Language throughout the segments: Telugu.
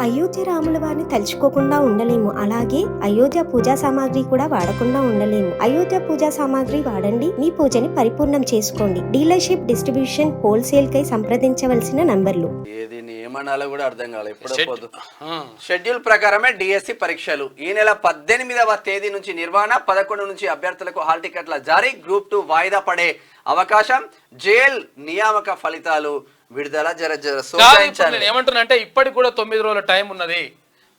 అయోధ్య రాముల వారిని తలుచుకోకుండా ఉండలేము. అలాగే అయోధ్య పూజా సామాగ్రి కూడా వాడకుండా ఉండలేము. అయోధ్య పూజా సామాగ్రి వాడండి, మీ పూజని పరిపూర్ణం చేసుకోండి. డీలర్షిప్, డిస్ట్రిబ్యూషన్, హోల్సేల్ కై సంప్రదించవలసిన నంబర్లు. ఏది ఏమనాలో కూడా అర్థం కాలేదు. ఎప్పుడో షెడ్యూల్ ప్రకారమే డిఎస్సి పరీక్షలు ఈ నెల 18వ తేదీ నుంచి నిర్వహణ, 11 నుంచి అభ్యర్థులకు హాల్ టికెట్ల జారీ, గ్రూప్ 2 వాయిదా పడే అవకాశం, జైల్ నియామక ఫలితాలు విడుదల. ఏమంటున్నానంటే ఇప్పటికి కూడా 9 రోజుల టైం ఉన్నది.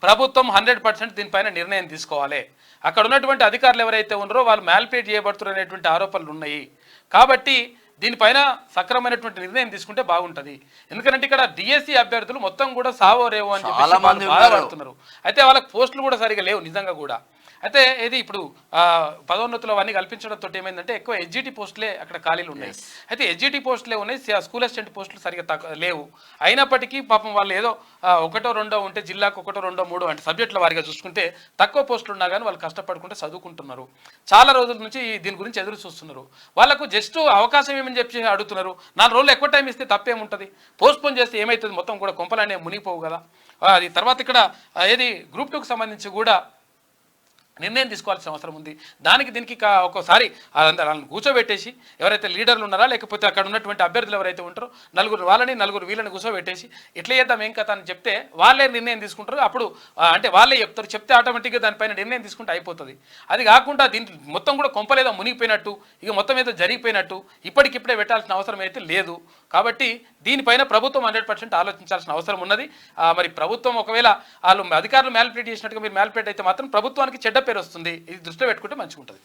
ప్రభుత్వం 100% దీనిపైన నిర్ణయం తీసుకోవాలి. అక్కడ ఉన్నటువంటి అధికారులు ఎవరైతే ఉన్నారో వాళ్ళు మ్యాల్పేట్ చేయబడుతున్నారు అనేటువంటి ఆరోపణలు ఉన్నాయి. కాబట్టి దీనిపైన సక్రమైనటువంటి నిర్ణయం తీసుకుంటే బాగుంటుంది. ఎందుకంటే ఇక్కడ డిఎస్సి అభ్యర్థులు మొత్తం కూడా సావో రేవో అని చెప్పి బాధపడుతున్నారు. అయితే వాళ్ళకి పోస్టులు కూడా సరిగా లేవు నిజంగా కూడా. అయితే ఇది ఇప్పుడు పదోన్నతులు అవన్నీ కల్పించడంతో ఏమైందంటే ఎక్కువ ఎస్జిటి పోస్టులే అక్కడ ఖాళీలు ఉన్నాయి. అయితే ఎస్జిటి పోస్టులే ఉన్నాయి, స్కూల్ అసిస్టెంట్ పోస్టులు సరిగా లేవు. అయినప్పటికీ పాపం వాళ్ళు ఏదో 1, 2 ఉంటే జిల్లాకు 1, 2, 3 అంటే సబ్జెక్టుల వారిగా చూసుకుంటే తక్కువ పోస్టులు ఉన్నా కానీ వాళ్ళు కష్టపడుకుంటే చదువుకుంటున్నారు. చాలా రోజుల నుంచి దీని గురించి ఎదురు చూస్తున్నారు. వాళ్ళకు జస్ట్ అవకాశం ఏమని చెప్పి అడుగుతున్నారు. 4 రోజులు ఎక్కువ టైం ఇస్తే తప్పేముంటుంది? పోస్ట్పోన్ చేస్తే ఏమవుతుంది? మొత్తం కూడా కొంపలనే మునిగిపోవు కదా. అది తర్వాత ఇక్కడ ఏది గ్రూప్ 2కు సంబంధించి కూడా నిర్ణయం తీసుకోవాల్సిన అవసరం ఉంది. దీనికి ఒక్కోసారి వాళ్ళని కూర్చోబెట్టేసి ఎవరైతే లీడర్లు ఉన్నారా లేకపోతే అక్కడ ఉన్నటువంటి అభ్యర్థులు ఎవరైతే ఉంటారో నలుగురు వీళ్ళని కూర్చోబెట్టేసి ఎట్లా చేద్దాం ఏం కథ అని చెప్తే వాళ్ళే నిర్ణయం తీసుకుంటారు. అప్పుడు అంటే వాళ్ళే చెప్తారు, చెప్తే ఆటోమేటిక్గా దానిపైన నిర్ణయం తీసుకుంటే అయిపోతుంది. అది కాకుండా దీంట్లో మొత్తం కూడా కొంపలేదో మునిగిపోయినట్టు, ఇక మొత్తం ఏదో జరిగిపోయినట్టు ఇప్పటికిప్పుడే పెట్టాల్సిన అవసరం అయితే లేదు. కాబట్టి దీనిపైన ప్రభుత్వం 100% ఆలోచించాల్సిన అవసరం ఉన్నది. మరి ప్రభుత్వం ఒకవేళ వాళ్ళు అధికారులు మ్యాల్పేట్ చేసినట్టుగా మీరు మ్యాల్పేట్ అయితే మాత్రం ప్రభుత్వానికి చెడ్డ పేరు వస్తుంది. ఇది దృష్టిలో పెట్టుకుంటే మంచిగా ఉంటుంది.